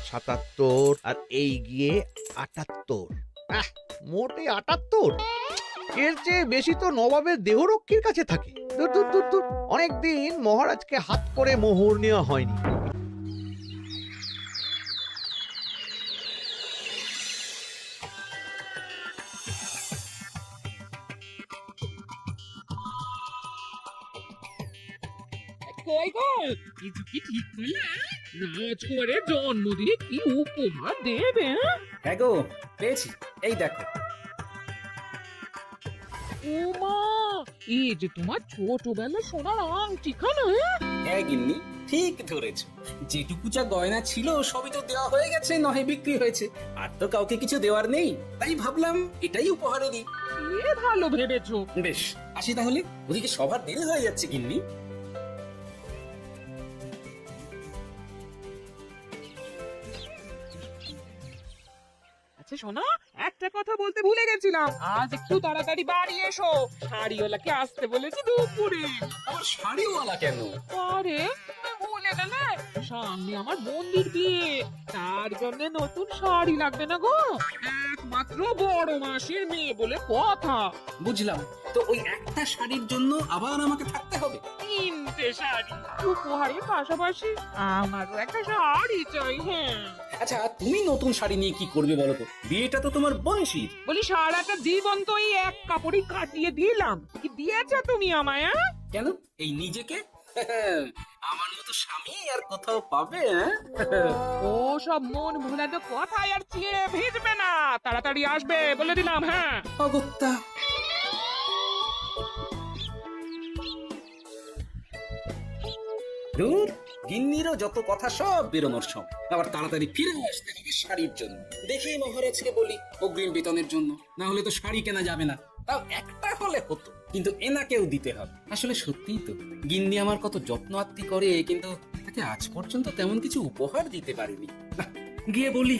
৭৭ আর এই গিয়ে ৭৮। মোটে ৭৮। এর চেয়ে বেশি তো নবাবের দেহরক্ষীর কাছে থাকে। দূর দূর দূর দূর, অনেকদিন মহারাজকে হাত করে মোহর নেওয়া হয়নি। কই গো, কিছু কি ঠিক করলে? রাজকুমারের জন্মদিনে কি উপহার দেবে? হ্যাঁ গো, পেয়েছি, এই দেখো। ও মা, এই যে তোমার ছোটবেলা সোনার আংটিখানা। হ্যাঁ গিন্নি, ঠিক ধরেছ। যেটুকু যা গয়না ছিল সবই তো দেওয়া হয়ে গেছে, নহে বিক্রি হয়েছে। আর তো কাউকে কিছু দেওয়ার নেই, তাই ভাবলাম এটাই উপহারে দিই। এ ভালো ভেবেছো। বেশ, আসি তাহলে, ওদিকে সবার দেরি হয়ে যাচ্ছে গিন্নি। আচ্ছা শোনো, একটা কথা বলতে ভুলে গেছিলাম, আজ একটু তাড়াতাড়ি বাড়ি এসো। শাড়িওয়ালাকে আসতে বলেছি দুপুরে। আমার শাড়িওয়ালা কেন? আরে তুমি ভুলে গেলে, সামনে আমার বোনদের বিয়ে, তার জন্য নতুন শাড়ি লাগবে না গো। একমাত্র বড় মাসির মেয়ে বলে কথা। বুঝলাম, তো ওই একটা শাড়ির জন্য আবার আমাকে থাকতে হবে? 3টে শাড়ি উপহারের পাশাপাশি আমারও একটা শাড়ি চাই। হ্যাঁ আচ্ছা, তুমি নতুন শাড়ি নিয়ে কি করবে বলো তো? বিয়েটা তো তোমার বংশীর। বলি, সারাটা জীবন তো এই এক কাপড়ই কাটিয়ে দিলাম, কি দিয়েছো তুমি আমায়? কেন, এই নিজেকে আমার মতো স্বামী আর কোথাও পাবে? ও সব মন ভুলানো কথায় আর চিড়ে ভিজবে না, তাড়াতাড়ি আসবে বলে দিলাম। হ্যাঁ অগত্যা। দূর, গিন্নিরও যত কথা সব বেরোনোর সব। আবার তাড়াতাড়ি ফিরে আসতে হবে শাড়ির জন্য। দেখি মহারাজকে বলি অগ্রিম বেতনের জন্য, না হলে তো শাড়ি কেনা যাবে না। তাও একটা হলে হতো, কিন্তু এনাকেও দিতে হবে। আসলে সত্যিই তো, গিন্নি আমার কত যত্ন আত্তি করে, কিন্তু তাকে আজ পর্যন্ত তেমন কিছু উপহার দিতে পারিনি। না, গিয়ে বলি।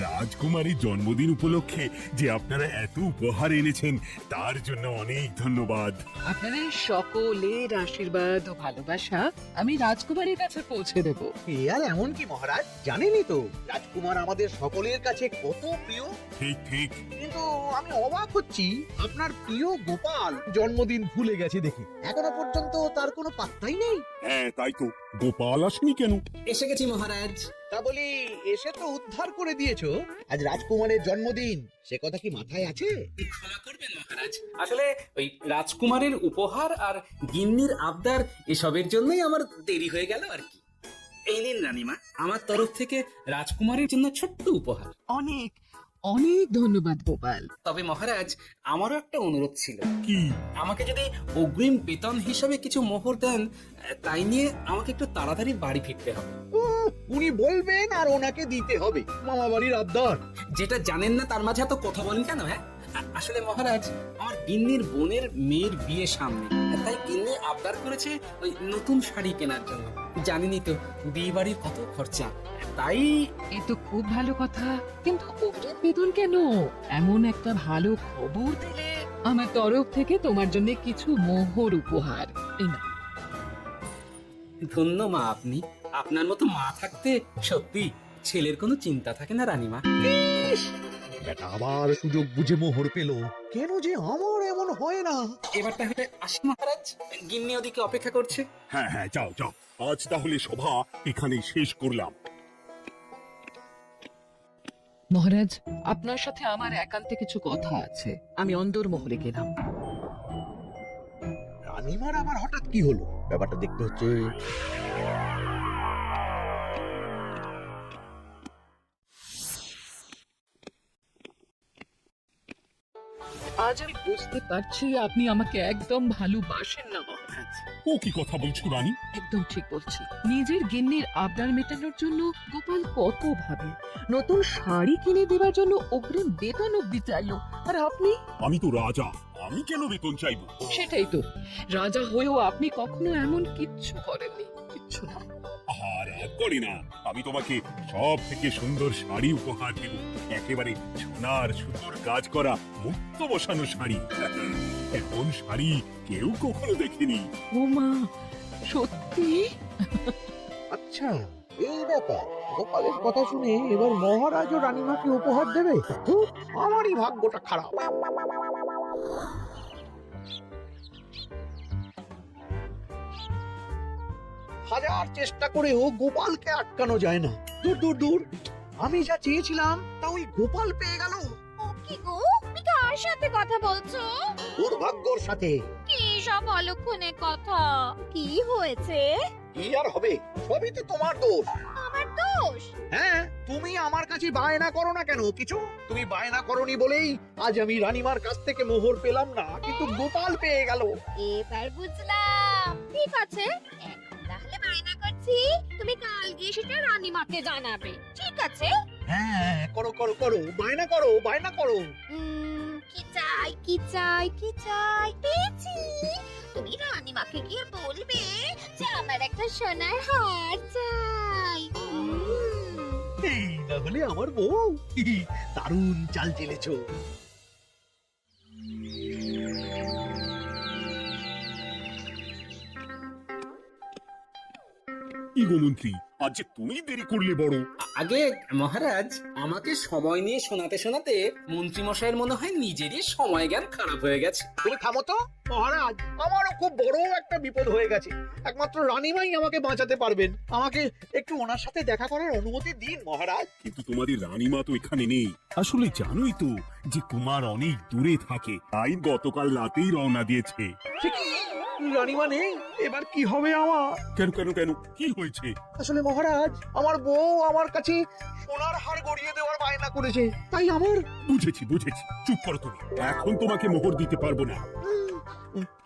রাজকুমারীর জন্মদিন উপলক্ষে যে আপনারা এত উপহার এনেছেন তার জন্য অনেক ধন্যবাদ। আপনাদের সকলের আশীর্বাদ ও ভালোবাসা আমি রাজকুমারীর কাছে পৌঁছে দেব। এ আর এমন কি মহারাজ, জানেনই তো রাজকুমার আমাদের সকলের কাছে কত প্রিয়। ঠিক ঠিক। কিন্তু আমি অবাক হচ্ছি, আপনার প্রিয় গোপাল জন্মদিন ভুলে গেছে দেখে এখনো পর্যন্ত তার কোনো পাত্তাই নেই। হ্যাঁ তাই তো, গোপাল আসেনি কেন? এসে গেছি মহারাজ। তা বলি, এসে তো উদ্ধার করে দিয়েছো, আজ রাজকুমারের জন্মদিন, সে কথা কি মাথায় আছে? ক্ষমা করবেন মহারাজ, আসলে ওই রাজকুমারের উপহার আর গিন্নির আবদার এসবের জন্যই আমার দেরি হয়ে গেল আর কি। এই নিন রানীমা, আমার তরফ থেকে রাজকুমারীর জন্য ছোট্ট উপহার। অনেক অনেক ধন্যবাদ গোপাল। তবে মহারাজ, আমারও একটা অনুরোধ ছিল। কি? আমাকে যদি অগ্রিম বেতন হিসাবে কিছু মোহর দেন, তাই নিয়ে আমাকে একটু তাড়াতাড়ি বাড়ি ফিরতে হবে। উনি বলবেন আর ওনাকে দিতে হবে, মামা বাড়ির আবদার। যেটা জানেন না তার মাঝে এত কথা বলেন কেন? হ্যাঁ, আসলে মহারাজ, আমার গিন্নির বোনের মেয়ের বিয়ে সামনে, তাই গিন্নি আবদার করেছে ওই নতুন শাড়ি কেনার জন্য। জানেনই তো বিয়ে বাড়ির কত খরচা, তাই। এ তো খুব ভালো কথা, কিন্তু অগ্রিম বেতন কেন? এমন একটা ভালো খবর দিলে আমার তরফ থেকে তোমার জন্য কিছু মোহর উপহার। এই নাও। ধন্য মা আপনি, আপনার মতো মা থাকতে সত্যি ছেলের কোনো চিন্তা থাকে না রানীমা। বেটা আবার সুযোগ বুঝে মোহর পেল, কেন যে আমার এমন হয় না। এবার তাহলে আসি মহারাজ, গিন্নি ওদিকে অপেক্ষা করছে। হ্যাঁ হ্যাঁ, যাও যাও, আজ তাহলে সভা এখানেই শেষ করলাম। মহারাজ, আপনার সাথে আমার একান্তে কিছু কথা আছে, আমি অন্দরমহলে গেলাম। রানীমার আবার হঠাৎ কি হলো, ব্যাপারটা দেখতে হচ্ছে। আজ আমি বুঝতে পারছি আপনি আমাকে একদম ভালোবাসেন না মহারাজ। ও কি কথা বলছো রানী? একদম ঠিক বলছি। নিজের গিন্নির আবদার মেটানোর জন্য গোপাল কত ভাবে, নতুন শাড়ি কিনে দেওয়ার জন্য অগ্রিম বেতন অব্দি চাইলো, আর আপনি? আমি তো রাজা, আমি কেন বেতন চাইবো? সেটাই তো, রাজা হয়েও আপনি কখনো এমন কিচ্ছু করেননি, কিচ্ছু না। আর রাগ করি না, আমি তোমাকে সব থেকে সুন্দর শাড়ি উপহার দেব, একেবারে সোনার সুন্দর কাজ করা মুক্ত বসানো শাড়ি। এমন শাড়ি কেউ কখনো দেখেনি। ও মা, সত্যি? আচ্ছা, এই ব্যাপার। গোপালের কথা শুনে এবার মহারাজ ও রানীমাকে উপহার দেবে। ধুর, আমারই ভাগ্যটা খারাপ। হাজার চেষ্টা করেও গোপালকে আটকানো যায় না। দূর দূর দূর, আমি যা চেয়েছিলাম তা ওই গোপাল পেয়ে গেল। ও কি গো, তুমি কার সাথে কথা বলছো? দুর্ভাগ্যর সাথে। কি সব অলক্ষণে কথা? কি হয়েছে? কি আর হবে, সবই তো তোমার দোষ। আমার দোষ? হ্যাঁ, তুমি আমার কাছে বায়না করো না কেন কিছু? তুমি বায়না করনি বলেই আজ আমি রানীমার কাছ থেকে মোহর পেলাম না, কিন্তু গোপাল পেয়ে গেল। এবার বুঝলাম। ঠিক আছে, এখন তাহলে বায়না করছি, তুমি কাল গিয়ে সেটা রানীমাকে জানাবে। ঠিক আছে? হ্যাঁ, করো করো করো, বায়না করো, বায়না করো। কি চাই, কি চাই, কি চাই? পেয়েছি। তুমি রানীমাকে গিয়ে বলবে যে আমার একটা সোনার হার চাই। এই না হলে আমার বউ। দারুণ চাল চেলেছো। কি গো মন্ত্রী, আজ যে তুমি দেরি করলে বড়। আগে মহারাজ, আমাকে সময় নিয়ে শোনাতে শোনাতে মন্ত্রী মশাইয়ের মনে হয় নিজেরই সময় জ্ঞান খারাপ হয়ে গেছে। তুমি থামো তো মহারাজ, আমারও খুব বড় একটা বিপদ হয়ে গেছে। একমাত্র রানীমাই আমাকে বাঁচাতে পারবেন। আমাকে একটু ওনার সাথে দেখা করার অনুমতি দিন মহারাজ। কিন্তু তোমাদের রানীমা তো এখানে নেই। আসলে জানোই তো যে কুমার অনেক দূরে থাকে, তাই গতকাল রাতেই রওনা দিয়েছে। সে কি, রানীমা নেই? এবার কি হবে আমার? কেন কেন কেন, কি হয়েছে? আসলে মহারাজ, আমার বউ আমার কাছে সোনার হার গড়িয়ে দেওয়ার বায়না করেছে, তাই আমার। বুঝেছি বুঝেছি, চুপ করো তুমি। এখন তোমাকে মোহর দিতে পারবো না।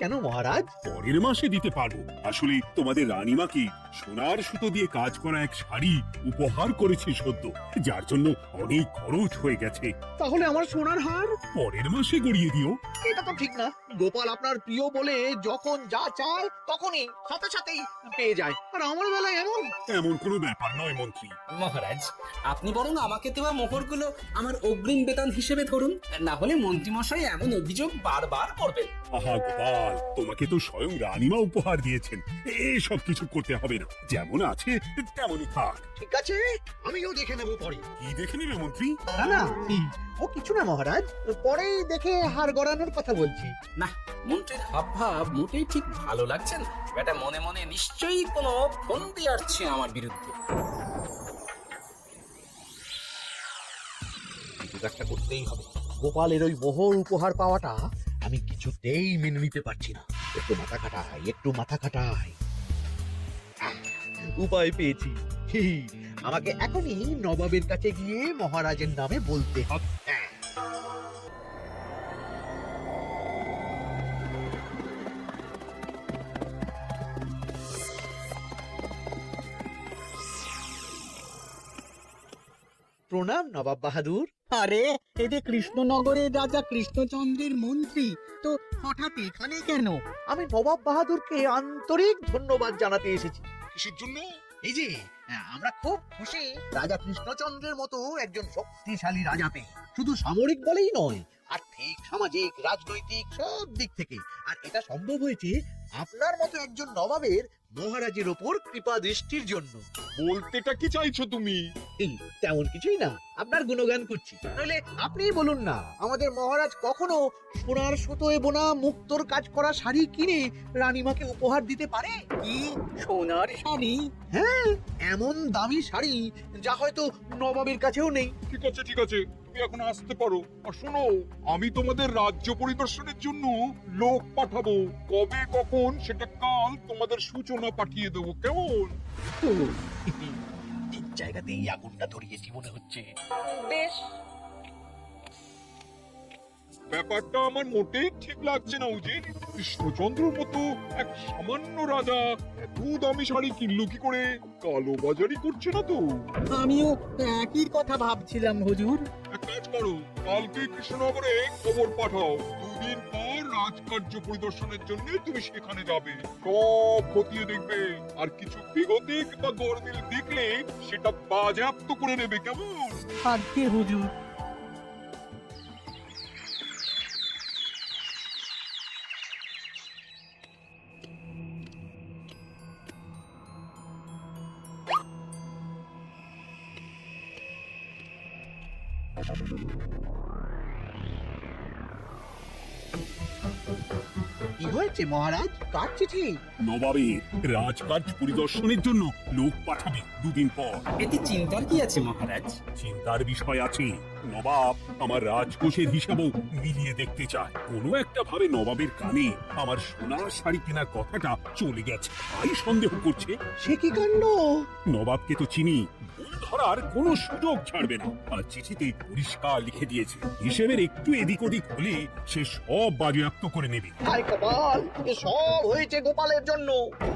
কেন মহারাজ? পরের মাসে দিতে পারবো। আসলে তোমাদের রানীমাকে সোনার সুতো দিয়ে কাজ করা এক শাড়ি উপহার করেছি সদ্য, যার জন্য অনেক খরচ হয়ে গেছে। তাহলে আমার সোনার হার পরের মাসে গড়িয়ে দিও। এটা তো ঠিক না। গোপাল আপনার প্রিয় বলে যখন যা চায় তখনই সাথে সাথেই পেয়ে যায়, আর আমার বেলায় এমন। এমন কোনো ব্যাপার নয় মন্ত্রী। মহারাজ, আপনি বরং আমাকে দেওয়া মোহরগুলো আমার অগ্রিম বেতন হিসেবে ধরুন, না হলে মন্ত্রী মশাই এমন অভিযোগ বারবার করবেন। আহা গোপাল, তোমাকে তো স্বয়ং রানীমা উপহার দিয়েছেন, এসব কিছু করতে হবে না। যেমন আছে তেমনই থাক। ঠিক আছে, আমিও দেখে নেবো পরে। কি দেখে নেবে মন্ত্রী? না না, ও কিছু না মহারাজ, পরেই দেখে হার গড়ানোর কথা বলছি। না, মন্ত্রীর হাবভাব মোটেই ঠিক ভালো লাগছে না। বেটা মনে মনে নিশ্চয়ই কোনো ফন্দি আসছে আমার বিরুদ্ধে। কিছু একটা করতেই হবে। গোপালের ওই মোহর উপহার পাওয়াটা আমি কিছুতেই মেনে নিতে পারছি না। একটু মাথা খাটাই, একটু মাথা খাটাই। উপায় পেয়েছি। আমাকে এখনই নবাবের কাছে গিয়ে মহারাজের নামে বলতে হবে। প্রণাম নবাব বাহাদুর। আরে এই যে কৃষ্ণনগরের রাজা কৃষ্ণচন্দ্রের মন্ত্রী, তো হঠাৎ এখানে কেন? আমি নবাব বাহাদুরকে আন্তরিক ধন্যবাদ জানাতে এসেছি। কিসের জন্য? এই যে আমরা খুব খুশি রাজা কৃষ্ণচন্দ্রের মতো একজন শক্তিশালী রাজা পেয়ে। শুধু সামরিক বলেই নয়, আর্থিক, সামাজিক, রাজনৈতিক সব দিক থেকে। আর এটা সম্ভব হয়েছে আপনার মতো একজন নবাবের মহারাজের ওপর কৃপা দৃষ্টির জন্য। বলতেটা কি চাইছো তুমি? তেমন কিছুই না, আপনার গুণগান করছি। তাহলে আপনিই বলুন না, আমাদের মহারাজ কখনো সোনার সুতোয় বোনা মুক্তোর কাজ করা শাড়ি কিনে রানীমাকে উপহার দিতে পারে? কি সোনার শাড়ি? হ্যাঁ, এমন দামি শাড়ি যা হয়তো নবাবের কাছেও নেই। ঠিক আছে ঠিক আছে, তুমি এখন আসতে পারো। আর শোনো, আমি তোমাদের রাজ্য পরিদর্শনের জন্য লোক পাঠাবো। কবে কখন সেটা কাল তোমাদের সূচনা পাঠিয়ে দেবো, কেমন? ঠিক জায়গাতেই আগুনটা ধরিয়েছি মনে হচ্ছে। বেশ, ব্যাপারটা আমার মোটেই ঠিক লাগছে না উজির। কৃষ্ণচন্দ্রর মতো এক সামান্য রাজা এত দামি শাড়ি কিনলো কি করে? কালো বাজারি করছে না তো? আমিও একই কথা ভাবছিলাম হুজুর। এক কাজ করো, কালকে কৃষ্ণনগরে খবর পাঠাও। দুদিন পর রাজকার্য পরিদর্শনের জন্য তুমি সেখানে যাবে। সব খতিয়ে দেখবে, আর কিছু বেগতিক বা গরমিল দেখলে সেটা বাজেয়াপ্ত করে নেবে, কেমন? আর কে হুজুর? কি হয়েছে মহারাজ, কার চিঠি? নবাবের রাজকার্য পরিদর্শনের জন্য লোক পাঠাবে দুদিন পর। এতে চিন্তার কি আছে মহারাজ? চিন্তার বিষয় আছে। নবাব আমার রাজকোষের হিসাবও মিলিয়ে দেখতে চায়। কোনো একটা ভাবে নবাবের কানে আমার সোনার শাড়ি কেনার কথাটা চলে গেছে, তাই সন্দেহ করছে। সে কি কাণ্ড! নবাবকে তো চিনি, ভুল ধরার কোনো সুযোগ ছাড়বে না। আর চিঠিতে পরিষ্কার লিখে দিয়েছে, হিসেবের একটু এদিক ওদিক হলে সে সব বাজেয়াপ্ত করে নেবে। হায় কপাল, এ সব হয়েছে গোপালের জন্য।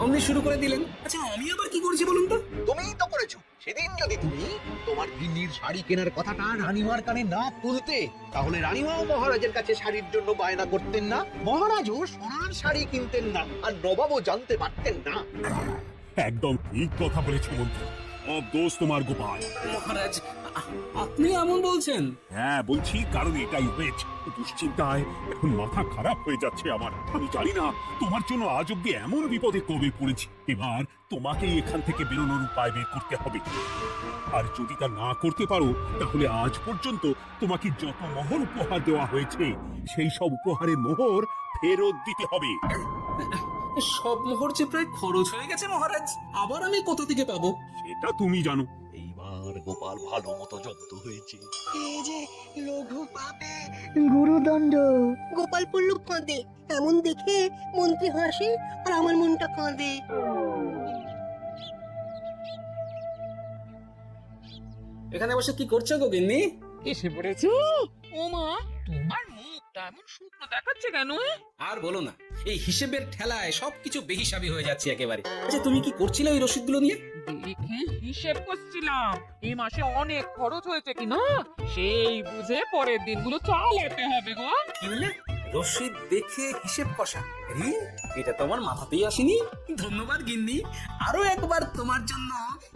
অমনি শুরু করে দিলেন। আচ্ছা আমি আবার কি করেছি বলুন তো? তুমিই তো করেছো। সেদিন যদি তুমি তোমার গিন্নির শাড়ি কেনার কথাটা রানীমার কানে না তুলতে, তাহলে রানীমাও মহারাজের কাছে শাড়ির জন্য বায়না করতেন না, মহারাজও সোনার শাড়ি কিনতেন না, আর নবাবও জানতে পারতেন না। একদম ঠিক কথা বলেছে মন্ত্রী, সব দোষ তোমার গোপাল। মহারাজ আপনি এমন বলছেন? হ্যাঁ বলছি, কারণ এটাই হয়েছে। দুশ্চিন্তায় এখন মাথা খারাপ হয়ে যাচ্ছে আমার। আমি জানি না তোমার জন্য আজ অব্দি এমন বিপদে কবে পড়েছি। এবার তোমাকেই এখান থেকে বেরোনোর উপায় বের করতে হবে। আর যদি তা না করতে পারো, তাহলে আজ পর্যন্ত তোমাকে যত মোহর উপহার দেওয়া হয়েছে, সেই সব উপহারের মোহর ফেরত দিতে হবে। সব মোহর যে প্রায় খরচ হয়ে গেছে মহারাজ, আবার আমি কোথা থেকে পাবো? সেটা তুমি জানো। এইবার গোপাল ভালো মতো জব্দ হয়েছে। এই যে লঘু পাপে গুরুদণ্ড। গোপাল পড়ল কাঁদে, এমন দেখে মন্ত্রী হাসে আর আমার মনটা কাঁদে। এখানে বসে কি করছো গো গিন্নি? এসে পড়েছো? ও মা, তোমার মুখটা এমন শুকনো দেখাচ্ছে কেন? আর বলো না, এই হিসেবের ঠেলায় সবকিছু বেহিসাবি হয়ে যাচ্ছে একেবারে। আচ্ছা তুমি কি করছিলে ওই রসিদগুলো নিয়ে? দেখে হিসেব করছিলাম এই মাসে অনেক খরচ হয়েছে কিনা, সেই বুঝে পরের দিনগুলো চালাতে হবে গো। কি বললে? রসিদ দেখে হিসেব কষা? আরে, এটা তো আমার মাথাতেই আসেনি। ধন্যবাদ গিন্নি, আরো একবার তোমার জন্য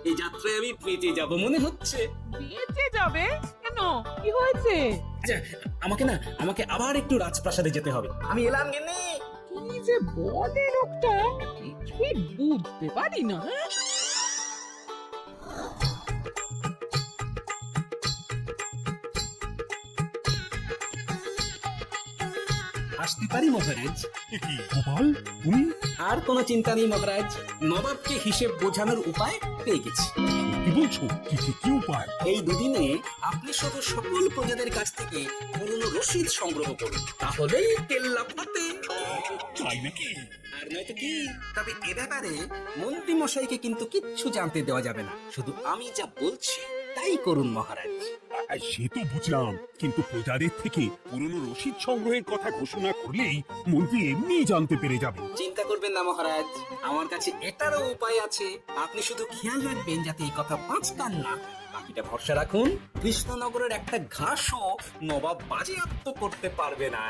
এই যাত্রায় আমি বেঁচে যাব মনে হচ্ছে। বেঁচে যাবে কেন? কি হয়েছে? আচ্ছা আমাকে আবার একটু রাজপ্রাসাদে যেতে হবে। আমি এলাম গিন্নি। কি যে বলে লোকটা, কিছুই বুঝতে পারি না। আসতে পারি মহারাজ? এ কি গোপাল, তুমি? আর কোনো চিন্তা নেই মহারাজ, নবাবকে হিসেব বোঝানোর উপায় পেয়ে গেছি। কি বলছো? কি উপায়? এই দুদিনে আপনি শুধু সকল প্রজাদের কাছ থেকে পুরনো রসিদ সংগ্রহ করুন, তাহলেই কেল্লা ফাতে। তাই নাকি? আর নয়তো কি? তবে এ ব্যাপারে মন্ত্রী মশাইকে কিন্তু কিচ্ছু জানতে দেওয়া যাবে না। শুধু আমি যা বলছি তাই করুন মহারাজ। সে তো বুঝলাম, কিন্তু প্রজাদের থেকে পুরনো রসিদ সংগ্রহের কথা ঘোষণা করলেই মন্ত্রী এমনিই জানতে পেরে যাবে। চিন্তা করবেন না মহারাজ, আমার কাছে এটারও উপায় আছে। আপনি শুধু খেয়াল রাখবেন যাতে এই কথা বাঁচতান না। বাকিটা ভরসা রাখুন, কৃষ্ণনগরের একটা ঘাসও নবাব বাজেয়াপ্ত করতে পারবে না।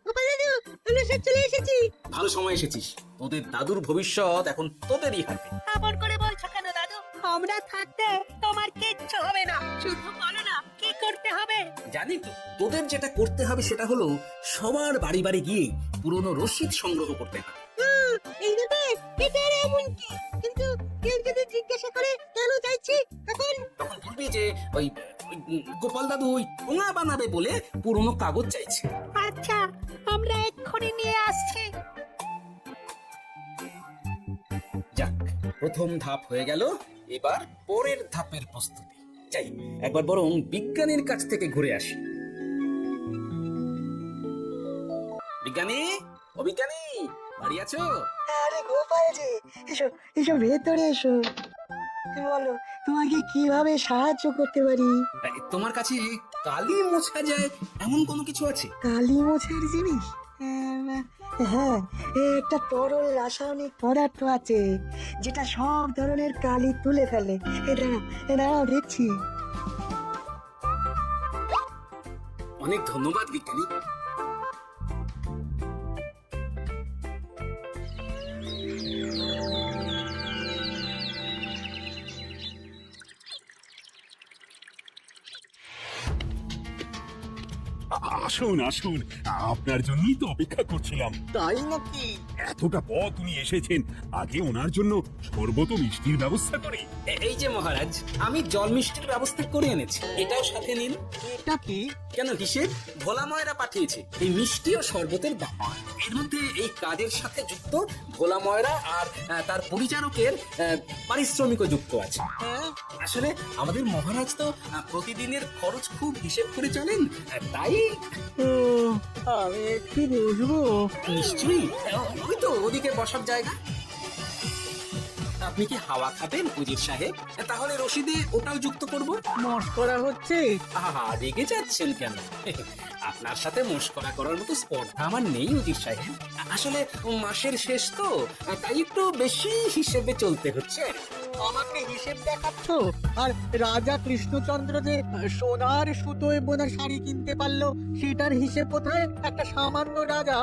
গোপাল দাদু, আমরা সব চলে এসেছি। ভালো সময় এসেছিস, তোদের দাদুর ভবিষ্যৎ এখন তোদেরই হাতে। আবার করে বলছো কেন দাদু? আমরা থাকতে তোমার কিচ্ছু হবে না, শুধু বলো না কি করতে হবে। জানি তো, তোদের যেটা করতে হবে সেটা হলো সবার বাড়ি বাড়ি গিয়ে পুরনো রসিদ সংগ্রহ করতে হবে। এই ব্যাপার, এটা আর এমন কি? কিন্তু কেউ যদি জিজ্ঞাসা করে কেন যাচ্ছি, তখন তখন বলবি যে ওই গোপাল দাদু ওই ঠোঙা বানাবে বলে পুরনো কাগজ চাইছে। আচ্ছা, আমরা এক্ষুনি নিয়ে আসছি। যাক, প্রথম ধাপ হয়ে গেল, এবার পরের ধাপের প্রস্তুতি। যাই একবার বরং বিজ্ঞানীর কাছ থেকে ঘুরে আসি। বিজ্ঞানী, ও বিজ্ঞানী, বাড়ি আছো? আরে গোপাল যে, এসো এসো ভেতরে এসো। বলো, তোমাকে কিভাবে সাহায্য করতে পারি? তোমার কাছে কালি মোছা যায় এমন কোনো কিছু আছে? কালি মোছার জিনিস? হ্যাঁ, একটা তরল রাসায়নিক পদার্থ আছে যেটা সব ধরনের কালি তুলে ফেলে। এটা দেখছি। অনেক ধন্যবাদ বিজ্ঞানী। আসুন আসুন, আপনার জন্যই তো অপেক্ষা করছিলাম। তাই নাকি? এতটা পথ উনি এসেছেন, আগে ওনার জন্য শরবত ও মিষ্টির ব্যবস্থা করি। এই যে মহারাজ, আমি জল মিষ্টির ব্যবস্থা করে এনেছি, এটাও সাথে নিন। এটা কি? কেন হিসেব? ভোলা ময়রা পাঠিয়েছে এই মিষ্টি ও শরবতের দাম। এর মধ্যে এই কাজের সাথে যুক্ত ভোলা ময়রা আর তার পরিচারকের পারিশ্রমিকও যুক্ত আছে। হ্যাঁ? আসলে আমাদের মহারাজ তো প্রতিদিনের খরচ খুব হিসেব করে চলেন, তাই ও, আমি একটু বসবো? নিশ্চয়ই। ওই তো ওদিকে বসার জায়গা। আপনি কি হাওয়া খাবেন উজির সাহেব? তাহলে রশিদে ওটাও যুক্ত করব। মস্করা হচ্ছে? আহা, রেগে যাচ্ছেন কেন? আপনার সাথে মস্করা করার মতো স্পর্ধা আমার নেই উজির সাহেব। আসলে মাসের শেষ তো, তাই একটু বেশি হিসেবে চলতে হচ্ছে। আমাকে হিসেব দেখাচ্ছ? আর রাজা কৃষ্ণচন্দ্র যে সোনার সুতোয় বোনা শাড়ি কিনতে পারলো, সেটার হিসেব কোথায়? একটা সামান্য রাজা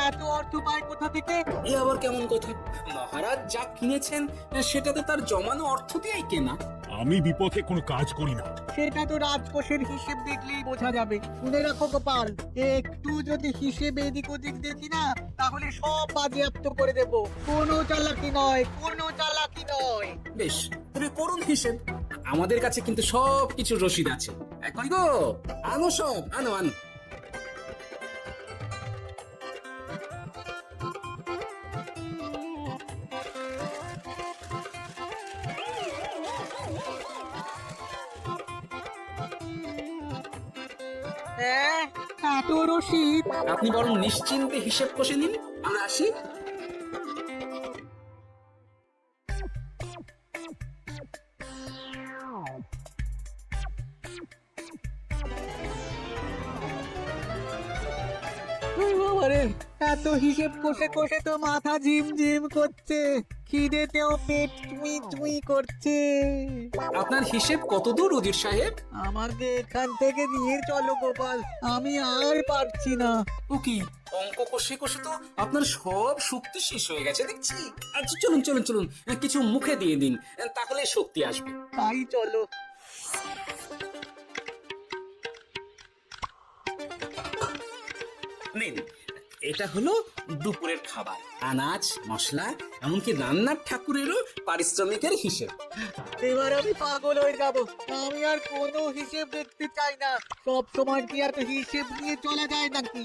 এত অর্থ পায় কোথা থেকে? এ আবার কেমন কথা? মহারাজ যা কিনেছেন সেটা তো তার জমানো অর্থ দিয়েই কেনা। আমি বিপথে কোনো কাজ করি না। সেটা তো রাজকোষের হিসেব দেখলেই বোঝা যাবে। শুনে রাখো গোপাল, একটু যদি হিসেব এদিক ওদিক দেখি না, তাহলে সব বাজেয়াপ্ত করে দেব। কোনো চালাকি নয়, কোনো চালাকি নয়। বেশ, তবে করুন হিসেব। আমাদের কাছে কিন্তু সব কিছু রসিদ আছে। কই গো, আনো সব, আনো আনো। হ্যাঁ, এত রসিদ? আপনি বরং নিশ্চিন্তে হিসেব কষে নিন, আমরা আসি। ওই বাবারে, এত হিসেব কষে কষে তো মাথা ঝিমঝিম করছে, খিদেতেও পেট চুই চুই করছে। আপনার হিসেব কত দূর উজির সাহেব? আমাকে এখান থেকে নিয়ে চলো গোপাল, আমি আর পারছি না। ও কি, অঙ্ক কষে কষে তো আপনার সব শক্তি শেষ হয়ে গেছে দেখছি। আচ্ছা চলুন চলুন চলুন, কিছু মুখে দিয়ে দিন, তাহলে শক্তি আসবে। তাই চলো। নিন, এটা হলো দুপুরের খাবার, আনাজ মশলা এমনকি রান্নার ঠাকুরেরও পারিশ্রমিকের হিসেব। এবার আমি পাগল হয়ে যাব। আমি আর কোনো হিসেব দেখতে চাই না। সব সময় কি আর হিসেব নিয়ে চলা যায় নাকি?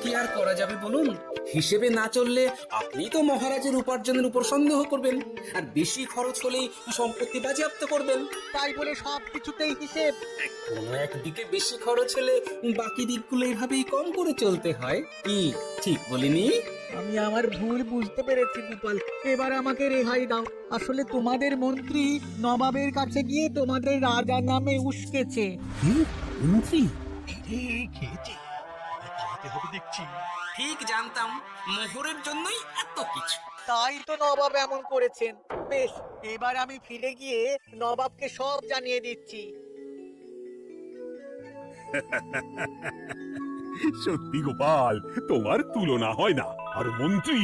কি আর করা যাবে বলুন? হিসেবে না চললে আপনি তো মহারাজের উপার্জনের উপর সন্দেহ করবেন, আর বেশি খরচ হলেই সম্পত্তি বাজেয়াপ্ত করবেন। তাই বলে সব কিছুতেই হিসেব? কোনো একদিকে বেশি খরচ হলে বাকি দিকগুলো এইভাবেই কম করে চলতে হয়। কি ঠিক বলিনি? আমি আমার ভুল বুঝতে পেরেছি গোপাল, এবার আমাকে রেহাই দাও। আসলে তোমাদের মন্ত্রী নবাবের কাছে গিয়ে তোমাদের রাজার নামে উস্কেছে। কি? মন্ত্রী? খেয়েছি, পালাতে হবে দেখছি। ঠিক জানতাম, মোহরের জন্যই এত কিছু। তাই তো নবাব এমন করেছেন। বেশ, এবার আমি ফিরে গিয়ে নবাবকে সব জানিয়ে দিচ্ছি। সত্যি গোপাল, তোমার তুলনা হয় না। আর মন্ত্রী,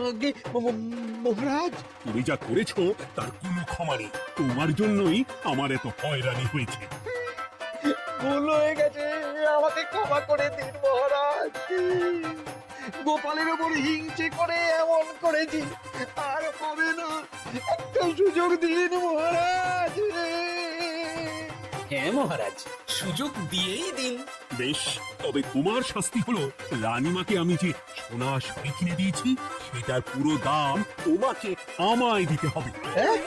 আগে, মহারাজ, তুমি যা করেছো তার কোনো ক্ষমা নেই। তোমার জন্যই আমার এত হয়রানি হয়েছে। ভুল হয়ে গেছে, আমাকে ক্ষমা করে দিন মহারাজ। গোপালের ওপর হিংসে করে এমন করেছি, আর হবে না। একটা সুযোগ দিন মহারাজ। হ্যাঁ মহারাজ, সুযোগ দিয়েই দিন। বেশ, তবে তোমার শাস্তি হলো রানীমাকে আমি যে সোনা শাড়ি কিনে দিয়েছি সেটার পুরো দাম তোমাকে আমায় দিতে হবে। হ্যাঁ?